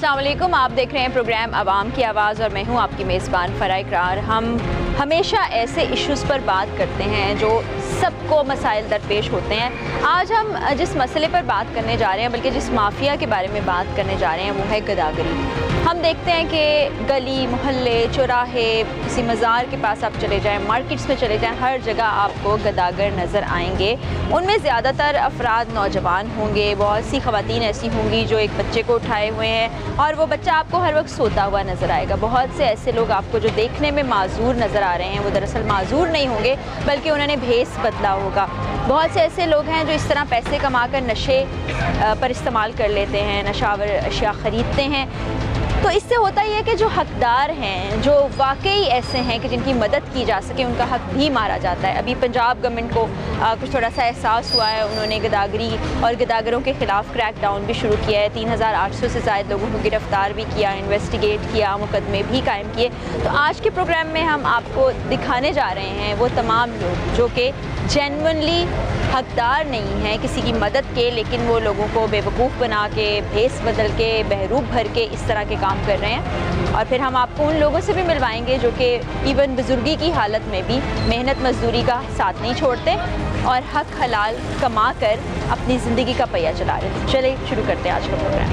अस्सलाम वालेकुम, आप देख रहे हैं प्रोग्राम आवाम की आवाज़ और मैं हूं आपकी मेज़बान फ़रा इकरार। हम हमेशा ऐसे इश्यूज़ पर बात करते हैं जो सबको मसाइल दरपेश होते हैं। आज हम जिस मसले पर बात करने जा रहे हैं, बल्कि जिस माफिया के बारे में बात करने जा रहे हैं, वो है गदागरी। हम देखते हैं कि गली मोहल्ले चौराहे, किसी मज़ार के पास आप चले जाएं, मार्केट्स में चले जाएं, हर जगह आपको गदागर नज़र आएंगे। उनमें ज़्यादातर अफराद नौजवान होंगे, बहुत सी ख़वातीन ऐसी होंगी जो एक बच्चे को उठाए हुए हैं और वो बच्चा आपको हर वक्त सोता हुआ नज़र आएगा। बहुत से ऐसे लोग आपको जो देखने में माजूर नज़र आ रहे हैं, वो दरअसल माजूर नहीं होंगे, बल्कि उन्होंने भेस बदला होगा। बहुत से ऐसे लोग हैं जो इस तरह पैसे कमाकर नशे पर इस्तेमाल कर लेते हैं, नशावर अशिया ख़रीदते हैं। तो इससे होता ही है कि जो हकदार हैं, जो वाकई ऐसे हैं कि जिनकी मदद की जा सके, उनका हक भी मारा जाता है। अभी पंजाब गवर्नमेंट को कुछ थोड़ा सा एहसास हुआ है, उन्होंने गदागरी और गदागरों के ख़िलाफ़ क्रैक डाउन भी शुरू किया है। 3800 से ज़ायद लोगों को गिरफ़्तार भी किया, इन्वेस्टिगेट किया, मुकदमे भी कायम किए। तो आज के प्रोग्राम में हम आपको दिखाने जा रहे हैं वो तमाम लोग जो कि जेन्युइनली हकदार नहीं हैं किसी की मदद के, लेकिन वो लोगों को बेवकूफ़ बना के, भेस बदल के, बहरूप भर के इस तरह के काम कर रहे हैं। और फिर हम आपको उन लोगों से भी मिलवाएंगे जो कि इवन बुजुर्गी की हालत में भी मेहनत मजदूरी का साथ नहीं छोड़ते और हक हलाल कमा कर अपनी ज़िंदगी का पहिया चला रहे हैं। चलिए शुरू करते हैं आज का प्रोग्राम।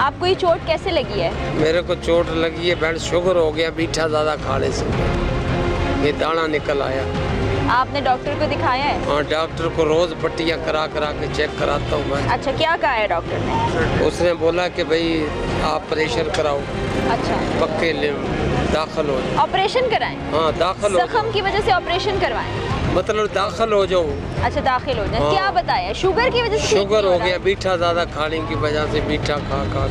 आपको ये चोट कैसे लगी है? मेरे को चोट लगी है, ब्लड शुगर हो गया, मीठा ज़्यादा खाने से ये दाना निकल आया। आपने डॉक्टर को दिखाया है? हाँ, डॉक्टर को रोज पट्टियाँ करा के चेक कराता हूँ मैं। अच्छा, क्या कहा है डॉक्टर ने? उसने बोला कि भाई आप प्रेशर कराओ। अच्छा, पक्के दाखिल हो जाओ। ऑपरेशन कराएं? हाँ, दाखिल हो। जख्म की वजह से ऑपरेशन करवाएं? मतलब दाखिल हो जाओ। अच्छा, दाखिल हो जाए। हाँ। क्या बताया? शुगर की वजह से? शुगर हो गया, मीठा ज़्यादा खाने की वजह से, मीठा खा।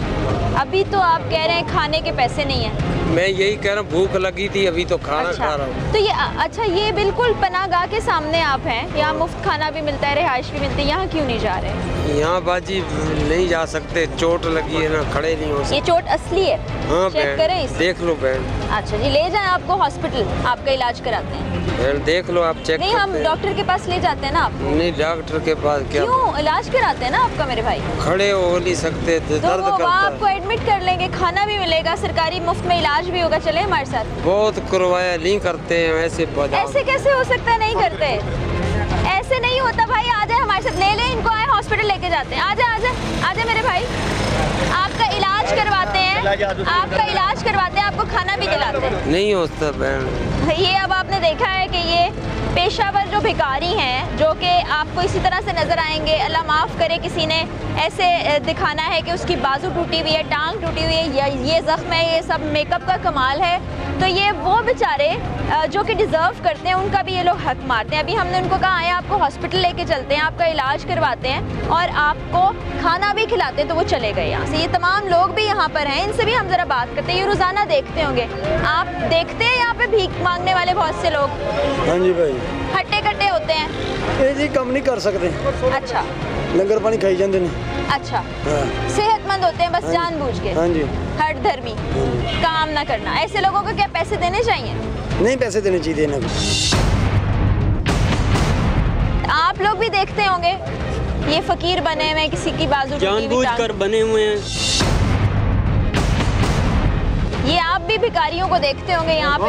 अभी तो आप कह रहे हैं खाने के पैसे नहीं है। मैं यही कह रहा हूँ, भूख लगी थी, अभी तो खाना खा रहा हूँ। तो ये अच्छा, ये बिल्कुल पनाहगाह के सामने आप हैं, यहाँ मुफ्त खाना भी मिलता है, रिहाइश भी मिलती है, यहाँ क्यों नहीं जा रहे? यहाँ बाजी नहीं जा सकते, चोट लगी है ना, खड़े नहीं हो सकते। ये चोट असली है? हाँ, चेक करें इसे। देख लो बहन। अच्छा जी, ले जाएं आपको हॉस्पिटल, आपका इलाज कराते हैं। बहन देख लो, आप चेक। नहीं, हम डॉक्टर के पास ले जाते हैं ना आपको। नहीं, डॉक्टर के पास क्या? क्यों? इलाज कराते हैं ना आपका मेरे भाई। खड़े हो नहीं सकते, तो दर्द करता है। आपको एडमिट कर लेंगे, खाना भी मिलेगा, सरकारी मुफ्त में इलाज भी होगा। चले हमारे साथ। बहुत करवाया, नहीं करते हैं ऐसे। ऐसे कैसे हो सकता है? नहीं करते, ऐसे नहीं होता भाई। आ जाए हमारे साथ, ले लें इनको, आए हॉस्पिटल लेके जाते हैं। आजा मेरे भाई, आपका इलाज करवाते हैं, आपको खाना भी खिलाते हैं। नहीं होता बहन। ये अब आपने देखा है कि ये पेशावर जो भिखारी हैं, जो कि आपको इसी तरह से नज़र आएंगे। अल्लाह माफ़ करे, किसी ने ऐसे दिखाना है कि उसकी बाजू टूटी हुई है, टांग टूटी हुई है, ये ज़ख्म है, ये सब मेकअप का कमाल है। तो ये वो बेचारे जो कि डिज़र्व करते हैं, उनका भी ये लोग हक मारते हैं। अभी हमने उनको कहा आए आपको हॉस्पिटल लेके चलते हैं, आपका इलाज करवाते हैं और आपको खाना भी खिलाते हैं, तो वो चले गए यहाँ से। ये तमाम लोग भी यहाँ पर हैं, इनसे भी हम ज़रा बात करते हैं। ये रोज़ाना देखते होंगे, आप देखते हैं यहाँ पे भीख मांगने वाले बहुत से लोग? हाँ जी भाई, हट्टे कट्टे होते हैं, ये जी कम नहीं कर सकते। अच्छा, लंगर पानी खाई जाते हैं। अच्छा, हाँ। सेहतमंद होते हैं बस जानबूझ के। हाँ जी, हट धर्मी काम ना करना। ऐसे लोगों को क्या पैसे देने चाहिए? नहीं, पैसे देने चाहिए ना। आप लोग भी देखते होंगे, ये फकीर बने हुए, किसी की बाजू जानबूझकर बने हुए हैं। ये आप भी भिखारियों को देखते होंगे यहाँ पे?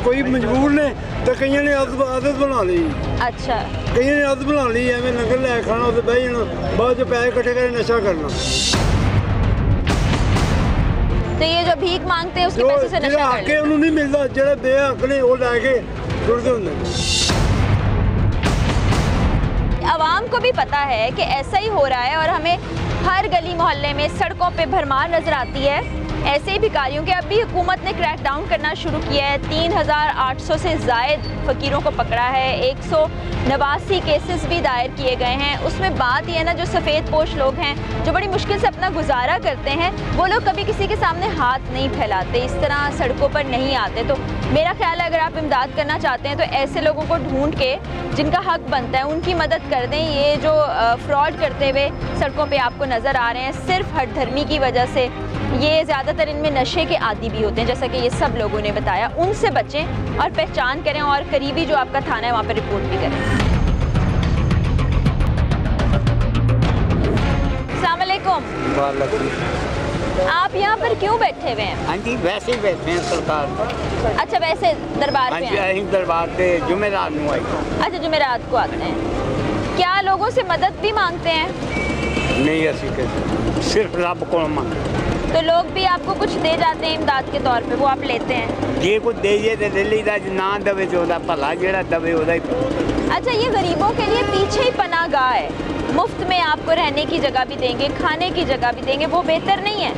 कोई मजबूर ने तो कई ने आदत बना ली। अच्छा, कई ने आदत बना ली एवं लंगर लै खाना, उसे बह जाना, बाद पैसे इकट्ठे कर नशा करना। तो ये जो भीख मांगते हैं उसके पैसे से नशा कर लेते हैं। उन्होंने नहीं मिलता, जो बेहक ने वो लैके टुरते होंगे। आवाम को भी पता है कि ऐसा ही हो रहा है और हमें हर गली मोहल्ले में सड़कों पे भरमार नजर आती है ऐसे ही भिखारियों के। अभी हुकूमत ने क्रैक डाउन करना शुरू किया है, 3800 से ज़ायद फ़कीरों को पकड़ा है, 189 केसेस भी दायर किए गए हैं। उसमें बात यह है ना, जो सफ़ेद पोश लोग हैं, जो बड़ी मुश्किल से अपना गुजारा करते हैं, वो लोग कभी किसी के सामने हाथ नहीं फैलाते, इस तरह सड़कों पर नहीं आते। तो मेरा ख्याल है अगर आप इमदाद करना चाहते हैं तो ऐसे लोगों को ढूंढ के जिनका हक बनता है उनकी मदद कर दें। ये जो फ्रॉड करते हुए सड़कों पे आपको नज़र आ रहे हैं सिर्फ हट धर्मी की वजह से, ये ज़्यादातर इनमें नशे के आदी भी होते हैं, जैसा कि ये सब लोगों ने बताया। उनसे बचें और पहचान करें और करीबी जो आपका थाना है वहाँ पर रिपोर्ट भी करें। अस्सलाम वालेकुम। आप यहाँ पर क्यों बैठे हुए हैं? हाँ जी, वैसे ही बैठे हैं सरकार। अच्छा, वैसे दरबार हाँ पे जी, हैं? अहीं दरबार से जुमेरात में आई। अच्छा, जुमेरात को आते हैं। क्या लोगों से मदद भी मांगते हैं? नहीं, असी के सिर्फ रब को मांग। तो लोग भी आपको कुछ दे जाते हैं इमदाद के तौर पे, वो आप लेते हैं? जे कुछ दे तो दे लीदा, ना दवे तो ओदा भला, जेड़ा दवे ओदा ही। अच्छा, ये गरीबों के लिए पीछे ही पनाहगाह है, मुफ्त में आपको रहने की जगह भी देंगे, खाने की जगह भी देंगे, वो बेहतर नहीं है?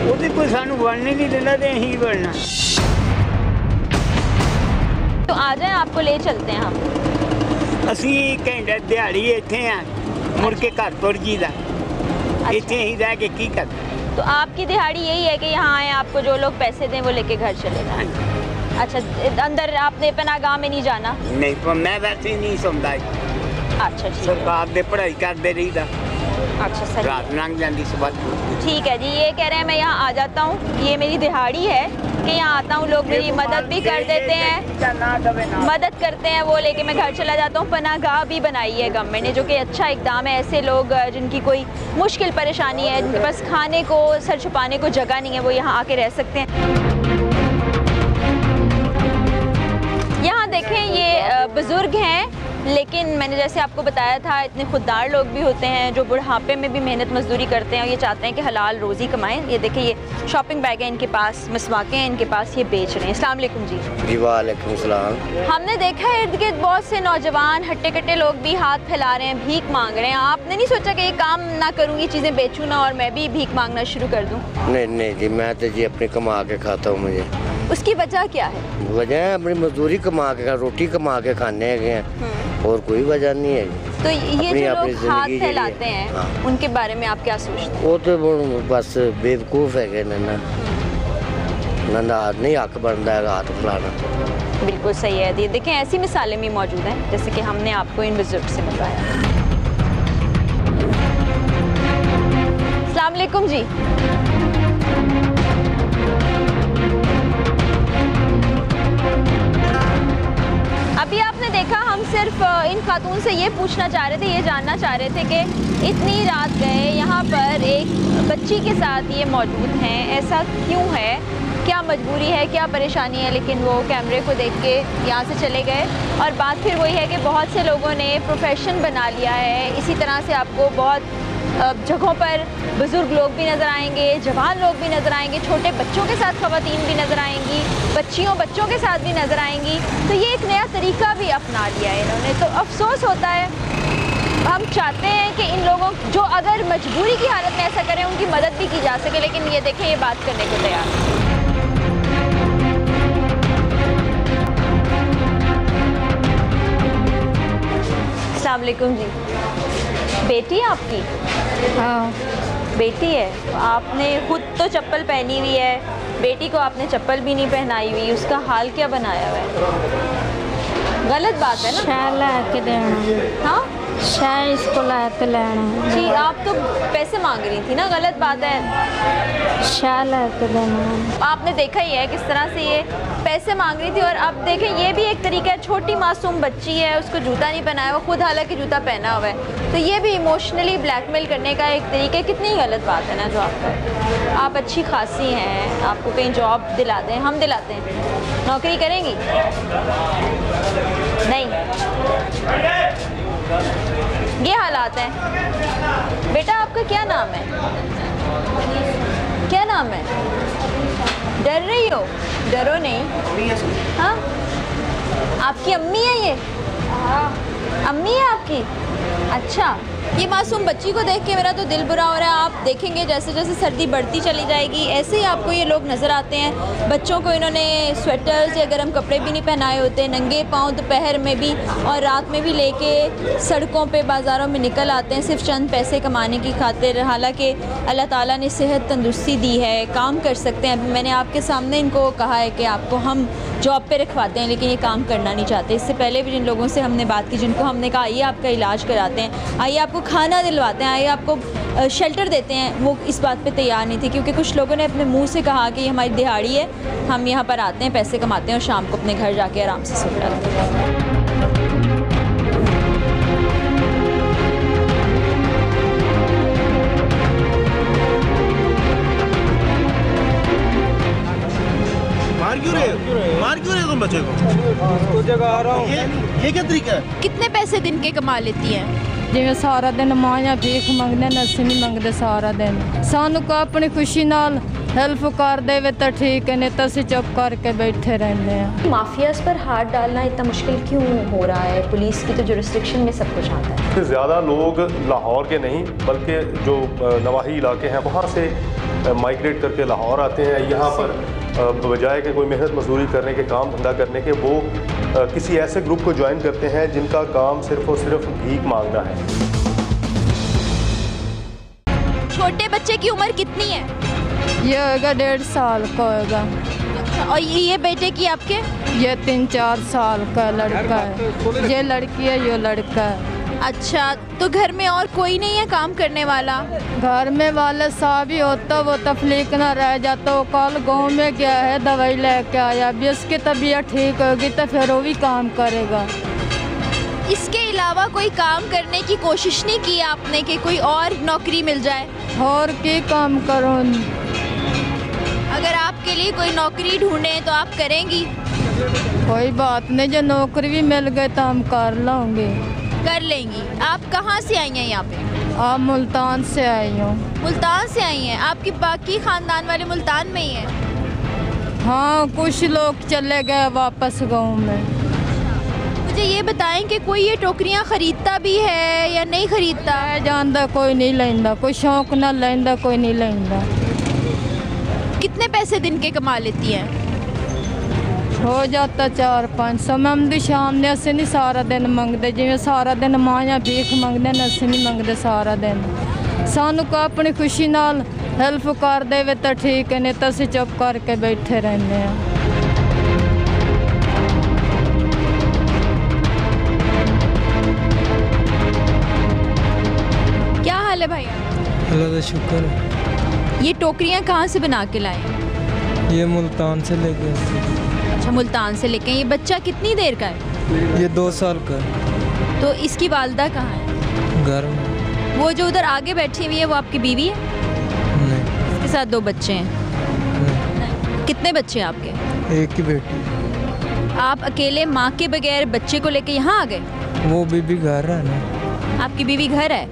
ਉਹਦੇ ਕੋਈ ਸਾਨੂੰ ਬਣਨੇ नहीं देना तो यहीं बढ़ना। तो आ जाए, आपको ले चलते हैं हम। असी घंटे दिहाड़ी इत्थे हैं, मुड़ के घर तुर जीदा। इत्थे ही रह के की कर। तो आपकी दिहाड़ी यही है कि यहाँ आए, आपको जो लोग पैसे दें वो लेके घर चले जाएं? अच्छा, अंदर आपने पनाहगाह में नहीं जाना? नहीं, पर मैं वैसे ही नहीं सुनता। अच्छा, ठीक है। सरकार दे पढ़ाई करते रहीदा। अच्छा, सही। रात लंघ जाती सुबह। ठीक है जी, ये कह रहे हैं मैं यहाँ आ जाता हूँ, ये मेरी दिहाड़ी है कि यहाँ आता हूँ, लोग मेरी मदद भी कर देते हैं, मदद करते हैं, वो लेके मैं घर चला जाता हूँ। पनाहगाह भी बनाई है गवर्नमेंट ने, जो कि अच्छा इकदाम है। ऐसे लोग जिनकी कोई मुश्किल परेशानी है, जिनके पास खाने को, सर छुपाने को जगह नहीं है, वो यहाँ आके रह सकते हैं। यहाँ देखें, ये बुज़ुर्ग हैं, लेकिन मैंने जैसे आपको बताया था, इतने खुददार लोग भी होते हैं जो बुढ़ापे में भी मेहनत मजदूरी करते हैं और ये चाहते हैं कि हलाल रोज़ी कमाएं। ये देखिए, ये शॉपिंग बैग है इनके पास, मिसवाकें हैं इनके पास, ये बेच रहे हैं। अस्सलाम वालेकुम जी। जी वालेकुम सलाम। हमने देखा है इर्द गिर्द बहुत से नौजवान हट्टे कट्टे लोग भी हाथ फैला रहे हैं, भीख मांग रहे हैं। आपने नहीं सोचा कि ये काम ना करूँ, ये चीज़ें बेचूँ ना और मैं भी भीख मांगना शुरू कर दूँ? नहीं नहीं जी, मैं तो जी अपनी कमा के खाता हूँ। मुझे उसकी वजह क्या है? वजह है अपनी मजदूरी कमा के, रोटी कमा के खाने हैं, और कोई वजह नहीं है। तो ये जो लोग हाथ जिंदगी फैलाते हैं, हाँ। उनके बारे में आप क्या सोचते हैं? वो तो बस बेवकूफ़ है नंदा नहीं हक बनता है हाथ फैलाना। बिल्कुल सही है। ये देखें, ऐसी मिसालें भी मौजूद हैं जैसे कि हमने आपको इन बुजुर्ग से बताया। अस्सलाम वालेकुम जी। अभी आपने देखा, हम सिर्फ इन खातून से ये पूछना चाह रहे थे, ये जानना चाह रहे थे कि इतनी रात गए यहाँ पर एक बच्ची के साथ ये मौजूद हैं, ऐसा क्यों है, क्या मजबूरी है, क्या परेशानी है, लेकिन वो कैमरे को देख के यहाँ से चले गए। और बात फिर वही है कि बहुत से लोगों ने प्रोफेशन बना लिया है। इसी तरह से आपको बहुत जगहों पर बुज़ुर्ग लोग भी नज़र आएंगे, जवान लोग भी नज़र आएंगे, छोटे बच्चों के साथ ख़वातीन भी नज़र आएंगी, बच्चों के साथ भी नज़र आएंगी। तो ये एक नया तरीका भी अपना लिया है इन्होंने। तो अफसोस होता है, हम चाहते हैं कि इन लोगों जो अगर मजबूरी की हालत में ऐसा करें, उनकी मदद भी की जा सके, लेकिन ये देखें, ये बात करने को तैयार है। अस्सलाम वालेकुम जी। बेटी है आपकी? हाँ, बेटी है। आपने खुद तो चप्पल पहनी हुई है, बेटी को आपने चप्पल भी नहीं पहनाई हुई, उसका हाल क्या बनाया हुआ है? गलत बात है ना? शाह लैके देना। हाँ, शाह इसको लैके लेना। जी, आप तो पैसे मांग रही थी ना, गलत बात है। शाह लैके देना। आपने देखा ही है किस तरह से ये पैसे मांग रही थी। और अब देखें, ये भी एक तरीका है, छोटी मासूम बच्ची है, उसको जूता नहीं पहनाया हुआ, खुद हालांकि जूता पहना हुआ है, तो ये भी इमोशनली ब्लैकमेल करने का एक तरीका है। कितनी गलत बात है ना जो आपका। आप अच्छी खासी हैं, आपको कहीं जॉब दिला दें, हम दिलाते हैं, नौकरी करेंगी? नहीं, ये हालात हैं। बेटा, आपका क्या नाम है? क्या नाम है? डर रही हो? डरो नहीं। हाँ, आपकी अम्मी है ये? अम्मी है आपकी? अच्छा, ये मासूम बच्ची को देख के मेरा तो दिल बुरा हो रहा है। आप देखेंगे जैसे जैसे सर्दी बढ़ती चली जाएगी, ऐसे ही आपको ये लोग नज़र आते हैं। बच्चों को इन्होंने स्वेटर्स या गर्म कपड़े भी नहीं पहनाए होते, नंगे पाँव दोपहर में भी और रात में भी लेके सड़कों पे बाज़ारों में निकल आते हैं सिर्फ चंद पैसे कमाने की खातिर। हालांकि अल्लाह ताला ने सेहत तंदुरुस्ती दी है, काम कर सकते हैं। मैंने आपके सामने इनको कहा है कि आपको हम जॉब पे रखवाते हैं, लेकिन ये काम करना नहीं चाहते। इससे पहले भी जिन लोगों से हमने बात की, जिनको हमने कहा आइए आपका इलाज कराते हैं, आइए आपको खाना दिलवाते हैं, आइए आपको शेल्टर देते हैं, वो इस बात पे तैयार नहीं थे, क्योंकि कुछ लोगों ने अपने मुंह से कहा कि ये हमारी दिहाड़ी है, हम यहाँ पर आते हैं, पैसे कमाते हैं और शाम को अपने घर जाके आराम से सो जाते हैं। मार क्यों रहे हो तुम बच्चे को? जगह आ रहा हूँ। ये क्या तरीका है? कितने पैसे दिन के कमा लेती हैं? ਜਿਵੇਂ ਸਾਰਾ ਦਿਨ ਮਾਇਆ ਭੀਖ ਮੰਗਦੇ ਨੇ, ਅਸੀਂ ਨਹੀਂ ਮੰਗਦੇ ਸਾਰਾ ਦਿਨ। ਸਾਨੂੰ ਕੋ ਆਪਣੀ ਖੁਸ਼ੀ ਨਾਲ हेल्प कर देवे तो ठीक है, नहीं तो ਅਸੀਂ चुप करके बैठे रहते हैं। माफियाज पर हाथ डालना इतना मुश्किल क्यों हो रहा है? पुलिस की तो जुरिस्डिक्शन में सब कुछ आता है। ज़्यादा लोग लाहौर के नहीं बल्कि जो नवाही इलाके हैं वहाँ से माइग्रेट करके लाहौर आते हैं। यहाँ पर बजाय के कोई मेहनत मजदूरी करने के, काम धंधा करने के, वो किसी ऐसे ग्रुप को ज्वाइन करते हैं जिनका काम सिर्फ और सिर्फ भीख मांगना है। छोटे बच्चे की उम्र कितनी है? ये होगा 1.5 साल का होगा। और ये बेटे की आपके? ये 3-4 साल का लड़का है। ये लड़की है, ये लड़का है। अच्छा, तो घर में और कोई नहीं है काम करने वाला? घर में वाले साहब होता, वो तफलीक ना रह जाता। वो कल गाँव में गया है, दवाई लेके आया। अभी उसकी तबीयत ठीक होगी तो फिर वो भी काम करेगा। इसके अलावा कोई काम करने की कोशिश नहीं की आपने कि कोई और नौकरी मिल जाए? और क्या काम करूँ? अगर आपके लिए कोई नौकरी ढूंढे तो आप करेंगी? कोई बात नहीं, जो नौकरी भी मिल गई तो हम कर लेंगे। कर लेंगी। आप कहाँ से आई हैं यहाँ पे? आप मुल्तान से आई हूँ। मुल्तान से आई हैं? आपकी बाकी खानदान वाले मुल्तान में ही हैं? हाँ, कुछ लोग चले गए वापस गाँव में। मुझे ये बताएं कि कोई ये टोकरियाँ खरीदता भी है या नहीं खरीदता है? जानता कोई नहीं लेंदा, कोई शौक ना लेंदा, कोई नहीं लेंदा। कितने पैसे दिन के कमा लेती हैं? हो जाता 400-500। हम भी शाम ने असं नहीं सारा दिन मंगते, जिमें सारा दिन माया भीख मंगते ने, असं नहीं मंगते सारा दिन। सानू को अपनी खुशी नाल हेल्प कर देवे तो ठीक है, नहीं तो असं चुप करके बैठे रहते हैं। क्या हाल है भैया? अल्लाह का शुक्र है। ये टोकरियाँ कहाँ से बना के लाए? ये मुल्तान से लेके। अच्छा, मुल्तान से लेके। ये बच्चा कितनी देर का है? ये 2 साल का है। तो इसकी वालदा कहाँ है? घर में। वो जो उधर आगे बैठी हुई है वो आपकी बीवी है? नहीं। इसके साथ 2 बच्चे हैं? नहीं। कितने बच्चे हैं आपके? एक ही बेटी। आप अकेले माँ के बगैर बच्चे को लेके यहाँ आ गए? वो बीबी घर है ना। आपकी बीवी घर है?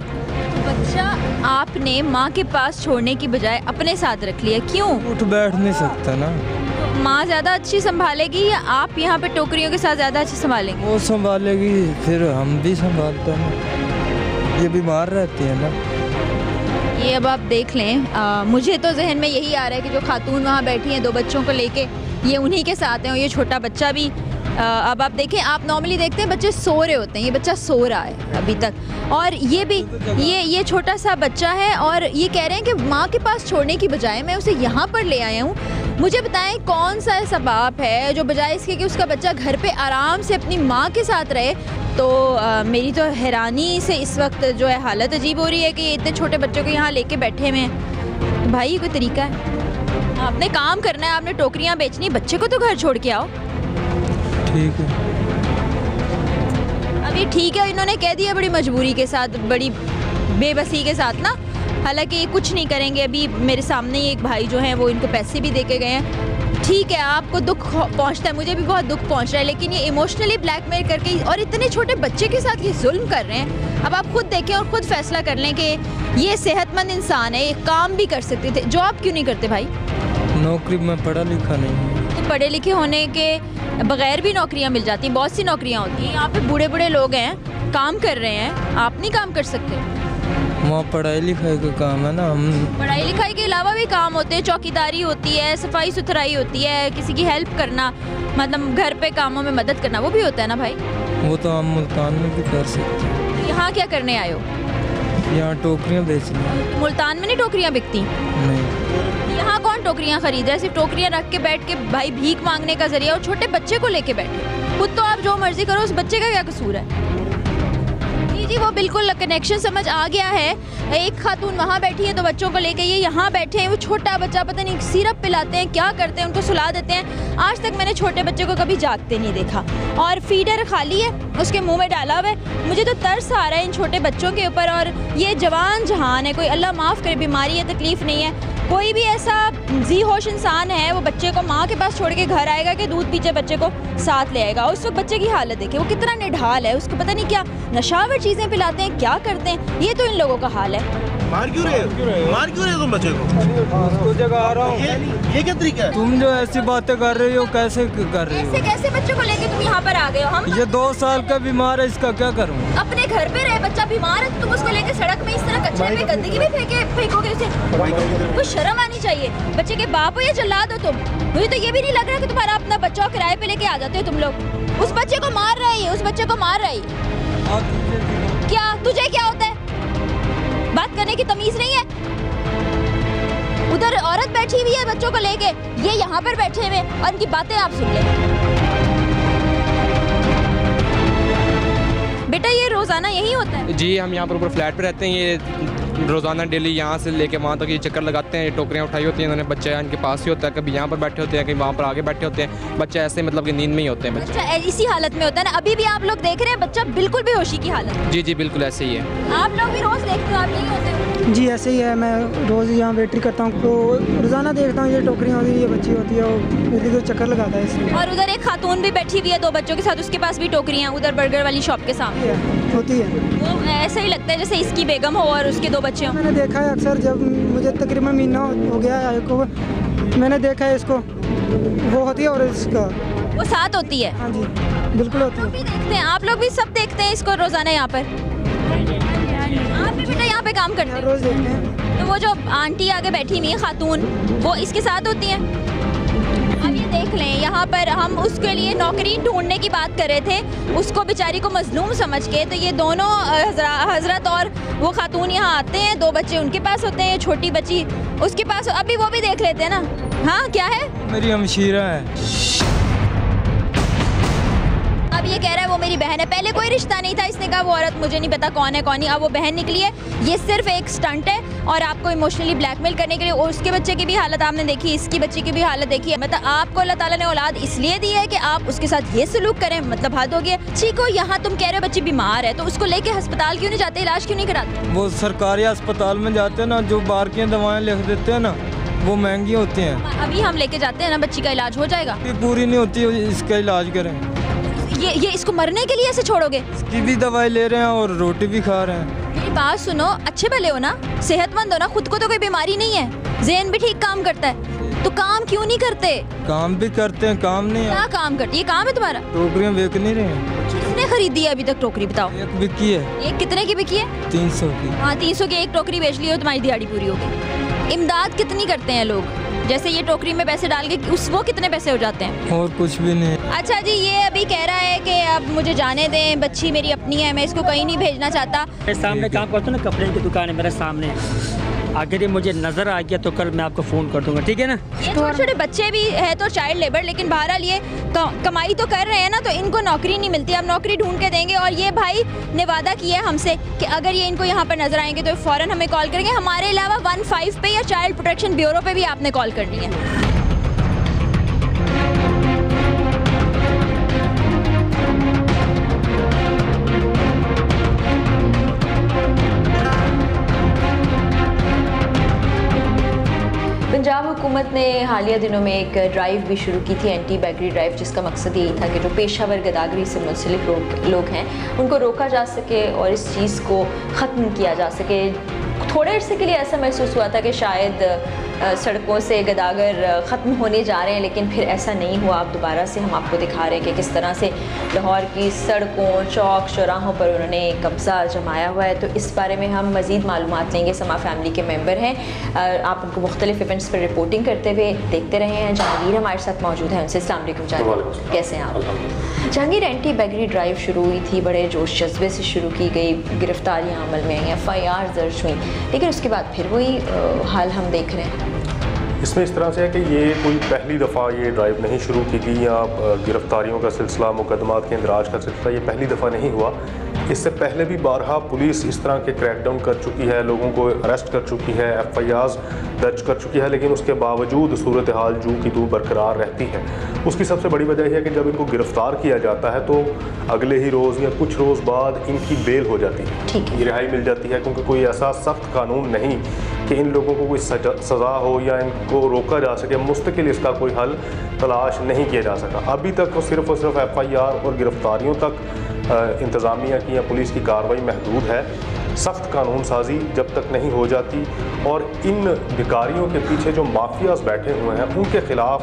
बच्चा आपने माँ के पास छोड़ने की बजाय अपने साथ रख लिया, क्यों? उठ बैठ नहीं सकता ना। तो माँ ज़्यादा अच्छी संभालेगी या आप यहाँ पे टोकरियों के साथ ज़्यादा अच्छी संभालेंगे? वो संभालेगी, फिर हम भी संभालते हैं। ये बीमार रहती है ना। ये अब आप देख लें, मुझे तो जहन में यही आ रहा है कि जो खातून वहाँ बैठी हैं 2 बच्चों को लेके, ये उन्हीं के साथ हैं। और ये छोटा बच्चा भी, अब आप देखें, आप नॉर्मली देखते हैं बच्चे सो रहे होते हैं, ये बच्चा सो रहा है अभी तक। और ये भी ये छोटा सा बच्चा है और ये कह रहे हैं कि माँ के पास छोड़ने की बजाय मैं उसे यहाँ पर ले आया हूँ। मुझे बताएं कौन सा ऐसा बाप है जो बजाय इसके कि उसका बच्चा घर पे आराम से अपनी माँ के साथ रहे। तो मेरी तो हैरानी से इस वक्त जो है हालत अजीब हो रही है कि इतने छोटे बच्चों को यहाँ लेके बैठे हुए हैं। भाई ये कोई तरीका है? आपने काम करना है, आपने टोकरियाँ बेचनी, बच्चे को तो घर छोड़ के आओ। ठीक है। अब ये ठीक है, इन्होंने कह दिया बड़ी मजबूरी के साथ, बड़ी बेबसी के साथ ना। हालांकि ये कुछ नहीं करेंगे। अभी मेरे सामने ही एक भाई जो हैं वो इनको पैसे भी दे के गए हैं। ठीक है, आपको दुख पहुंचता है, मुझे भी बहुत दुख पहुंच रहा है, लेकिन ये इमोशनली ब्लैकमेल करके और इतने छोटे बच्चे के साथ ये जुल्म कर रहे हैं। अब आप खुद देखें और खुद फैसला कर लें कि ये सेहतमंद इंसान है, ये काम भी कर सकते थे। जॉब क्यों नहीं करते भाई? नौकरी में पढ़ा लिखा नहीं है। तो पढ़े लिखे होने के बगैर भी नौकरियां मिल जाती हैं, बहुत सी नौकरियां होती हैं। यहाँ पे बूढ़े बूढ़े लोग हैं, काम कर रहे हैं, आप नहीं काम कर सकते? वहाँ पढ़ाई लिखाई का काम है ना। हम पढ़ाई लिखाई के अलावा भी काम होते हैं, चौकीदारी होती है, सफाई सुथराई होती है, किसी की हेल्प करना, मतलब घर पे कामों में मदद करना, वो भी होता है ना भाई। वो तो हम मुल्तान में भी कर सकते हैं। यहाँ क्या करने आए हो? यहाँ टोकरियाँ बेचनी। मुल्तान में नहीं टोकरियाँ बिकती? नहीं। यहाँ कौन टोकरियाँ खरीद रहा है? सिर्फ टोकरियाँ रख के बैठ के भाई भीख मांगने का जरिया, और छोटे बच्चे को लेके बैठे। खुद तो आप जो मर्जी करो, उस बच्चे का क्या कसूर है? जी वो बिल्कुल कनेक्शन समझ आ गया है। एक खातून वहाँ बैठी है 2 बच्चों को लेके, ये यहाँ बैठे हैं। वो छोटा बच्चा पता नहीं सिरप पिलाते हैं, क्या करते हैं, उनको सुला देते हैं। आज तक मैंने छोटे बच्चे को कभी जागते नहीं देखा। और फीडर खाली है, उसके मुंह में डाला हुआ है। मुझे तो तरस आ रहा है इन छोटे बच्चों के ऊपर। और ये जवान जहान है, कोई अल्लाह माफ़ करे बीमारी है, तकलीफ़ नहीं है, कोई भी ऐसा जी होश इंसान है वो बच्चे को माँ के पास छोड़ के घर आएगा कि दूध पीछे बच्चे को साथ ले आएगा? उस वक्त बच्चे की हालत देखिए, वो कितना निढाल है, उसको पता नहीं क्या नशावर चीज़ें पिलाते हैं, क्या करते हैं। ये तो इन लोगों का हाल है। मार क्यों रहे हो तुम बच्चे को? जगह आ रहा हूँ। ये क्या तरीका है? तुम जो ऐसी बातें कर रही हो कैसे कर रही हो? कैसे बच्चों को लेके तुम यहाँ पर आ गए हो? हम ये 2 साल का बीमार है, इसका क्या करूँ? अपने घर पे रहे, बच्चा बीमार है, तुम उसको लेके सड़क में इस तरह कचरे में गंदगी में फेंकोगे उसे? कुछ शर्म आनी चाहिए। बच्चे के बाप हो या जल्लाद हो तुम? मुझे तो ये भी नहीं लग रहा कि तुम्हारा अपना बच्चा किराए पे लेके आ जाते हो तुम लोग। उस बच्चे को मार रहे हैं, उस बच्चे को मार रही। क्या तुझे क्या होता है? बात करने की तमीज नहीं है? उधर औरत बैठी हुई है बच्चों को लेके, ये यहाँ पर बैठे हुए और इनकी बातें आप सुन लें। बेटा ये रोजाना यही होता है? जी, हम यहाँ पर ऊपर फ्लैट पे रहते हैं। ये रोजाना डेली यहाँ से लेके वहाँ तक ये चक्कर लगाते हैं। ये टोकरियाँ उठाई होती हैं इन्होंने, बच्चे इनके पास ही होता है, कभी यहाँ पर बैठे होते हैं, कभी वहाँ पर आगे बैठे होते हैं। बच्चे ऐसे मतलब कि नींद में ही होते हैं। बच्चा इसी हालत में होता है ना? अभी भी आप लोग देख रहे हैं बच्चा बिल्कुल बेहोशी की हालत। जी जी बिल्कुल ऐसे ही है। आप लोग भी रोज देखते हो, आप यही होते हो? जी ऐसे ही है, मैं रोज़ यहाँ वेटरी करता हूँ तो रोज़ाना देखता हूँ ये टोकरियाँ होती है, ये बच्ची होती है, वो चक्कर लगाता है इसलिए। और उधर एक खातून भी बैठी हुई है 2 बच्चों के साथ, उसके पास भी टोकरियाँ, उधर बर्गर वाली शॉप के सामने होती है। वो ऐसा ही लगता है जैसे इसकी बेगम हो और उसके 2 बच्चे हों। मैंने देखा है अक्सर, जब मुझे तकरीबन महीना हो गया है को, मैंने देखा है इसको, वो होती है और इसका वो साथ होती है। हाँ जी बिल्कुल होती है। देखते हैं आप लोग भी, सब देखते हैं इसको रोजाना यहाँ पर? आप भी बेटा यहाँ पे काम करते हैं? रोज देखते हैं। तो वो जो आंटी आगे बैठी हुई है खातून, वो इसके साथ होती हैं? अब ये देख लें, यहाँ पर हम उसके लिए नौकरी ढूंढने की बात कर रहे थे, उसको बेचारी को मजलूम समझ के, तो ये दोनों हजरत और वो खातून यहाँ आते हैं, 2 बच्चे उनके पास होते हैं, छोटी बच्ची उसके पास। अभी वो भी देख लेते हैं ना। हाँ क्या है? मेरी हमशीरा है। अब ये कह रहा है वो मेरी बहन है। पहले कोई रिश्ता नहीं था, इसने कहा वो औरत मुझे नहीं पता कौन है कौन नहीं, अब वो बहन निकली है। ये सिर्फ एक स्टंट है और आपको इमोशनली ब्लैकमेल करने के लिए। और उसके बच्चे की भी हालत आपने देखी, इसकी बच्ची की भी हालत देखी है। मतलब आपको अल्लाह ताला ने औलाद इसलिए दी है कि आप उसके साथ ये सलूक करें, मतलब हद हो गया। चीको यहाँ तुम कह रहे हो बच्ची बीमार है, तो उसको लेके अस्पताल क्यों नहीं जाते, इलाज क्यों नहीं कराते? वो सरकारी अस्पताल में जाते हैं ना, जो बाहर की दवाएं लिख देते हैं ना, वो महंगी होती हैं। अभी हम लेके जाते हैं ना, बच्ची का इलाज हो जाएगा। पूरी नहीं होती, इसका इलाज करें। ये इसको मरने के लिए ऐसे छोड़ोगे? इसकी भी दवाई ले रहे हैं और रोटी भी खा रहे हैं। मेरी बात सुनो, अच्छे भले हो ना, सेहतमंद हो ना, खुद को तो कोई बीमारी नहीं है, ज़हन भी ठीक काम करता है, तो काम क्यों नहीं करते? काम भी करते हैं, काम नहीं है। क्या काम करते? ये काम है तुम्हारा? टोकरियाँ बेच नहीं रहे हैं। किसने खरीदी है अभी तक टोकरी, बताओ? एक बिकी है। एक कितने की बिकी है? 300 की। हाँ 300 की एक टोकरी बेच ली हो, तुम्हारी दिहाड़ी पूरी हो गई। इमदाद कितनी करते हैं लोग? जैसे ये टोकरी में पैसे डाल के वो कितने पैसे हो जाते हैं? और कुछ भी नहीं। अच्छा जी, ये अभी कह रहा है कि अब मुझे जाने दें, बच्ची मेरी अपनी है, मैं इसको कहीं नहीं भेजना चाहता। मेरे सामने काम करता हूँ ना, कपड़े की दुकान है मेरे सामने, अगर ये मुझे नज़र आ गया तो कल मैं आपको फ़ोन कर दूंगा, ठीक है ना? ये छोटे छोटे बच्चे भी है तो चाइल्ड लेबर, लेकिन बहरहाल ये कमाई तो कर रहे हैं ना, तो इनको नौकरी नहीं मिलती, अब नौकरी ढूंढ के देंगे। और ये भाई ने वादा किया है हमसे कि अगर ये इनको यहाँ पर नजर आएंगे तो फ़ौरन हमें कॉल करेंगे। हमारे अलावा 15 पे या चाइल्ड प्रोटेक्शन ब्यूरो पे भी आपने कॉल करनी है। पंजाब हुकूमत ने हालिया दिनों में एक ड्राइव भी शुरू की थी, एंटी बैगरी ड्राइव, जिसका मकसद यही था कि जो पेशावर गदागरी से मुंसलिक लोग हैं उनको रोका जा सके और इस चीज़ को ख़त्म किया जा सके। थोड़े अरसे के लिए ऐसा महसूस हुआ था कि शायद सड़कों से गदागर ख़त्म होने जा रहे हैं, लेकिन फिर ऐसा नहीं हुआ। अब दोबारा से हम आपको दिखा रहे हैं कि किस तरह से लाहौर की सड़कों, चौक चौराहों पर उन्होंने कब्ज़ा जमाया हुआ है। तो इस बारे में हम मज़ीद मालूमात लेंगे। समा फैमिली के मेंबर हैं, आप उनको मुख्तलिफ इवेंट्स पर रिपोर्टिंग करते हुए देखते रहे हैं। जहांगीर हमारे साथ मौजूद हैं, उनसे अस्सलाम वालेकुम। जहांगीर कैसे हैं आप? जहांगीर, एंटी बैगरी ड्राइव शुरू हुई थी, बड़े जोश जज्बे से शुरू की गई, गिरफ्तारियाँ अमल में आई, FIR दर्ज हुई, लेकिन उसके बाद फिर वही हाल हम देख रहे हैं। इसमें इस तरह से है कि ये कोई पहली दफ़ा ये ड्राइव नहीं शुरू की गई या गिरफ्तारियों का सिलसिला, मुकदमात के इंदराज का सिलसिला ये पहली दफ़ा नहीं हुआ। इससे पहले भी बारहा पुलिस इस तरह के क्रैकडाउन कर चुकी है, लोगों को अरेस्ट कर चुकी है, FIRs दर्ज कर चुकी है, लेकिन उसके बावजूद सूरत हाल जू की तू बरकरार रहती है। उसकी सबसे बड़ी वजह यह है कि जब इनको गिरफ़्तार किया जाता है तो अगले ही रोज़ या कुछ रोज़ बाद इनकी बेल हो जाती है, रिहाई मिल जाती है, क्योंकि कोई ऐसा सख्त कानून नहीं कि इन लोगों को कोई सज़ा हो या इनको रोका जा सके, मुस्तकिल इसका कोई हल तलाश नहीं किया जा सका। अभी तक सिर्फ और सिर्फ FIR और गिरफ्तारियों तक इंतज़ामिया की या पुलिस की कार्रवाई महदूद है। सख्त कानून साजी जब तक नहीं हो जाती और इन भिखारियों के पीछे जो माफियाज बैठे हुए हैं उनके ख़िलाफ़